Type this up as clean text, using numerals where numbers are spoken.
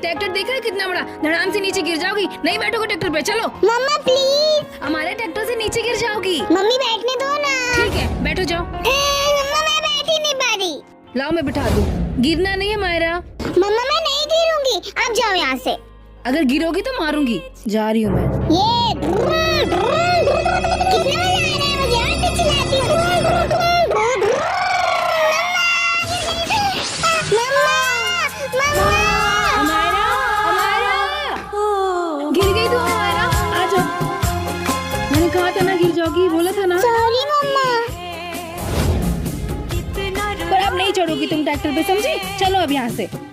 Tractor देखा है कितना बड़ा, धड़ाम से नीचे गिर जाओगी। नहीं बैठोगे ट्रैक्टर पे, चलो। मम्मा प्लीज। हमारे ट्रैक्टर से नीचे गिर जाओगी। मम्मी बैठने दो ना। ठीक है, बैठो जाओ। मम्मा मैं बैठ ही नहीं पा रही। लाओ मैं बिठा दूं। गिरना नहीं है मायरा। मम्मा मैं नहीं गिरूंगी, आप जाओ यहाँ से। अगर गिरोगी तो मारूंगी। जा रही हूँ मैं। ये कितना मजा आ रहा है, मुझे और भी चिल्लाती हूँ। अमायरा, अमायरा, गिर गई तू अमायरा। आ जाओ। मैंने कहा था ना गिर जाओगी, बोला था ना। सॉरी मम्मा। पर अब नहीं चढ़ोगी तुम ट्रैक्टर पे, समझी? चलो अब यहाँ से।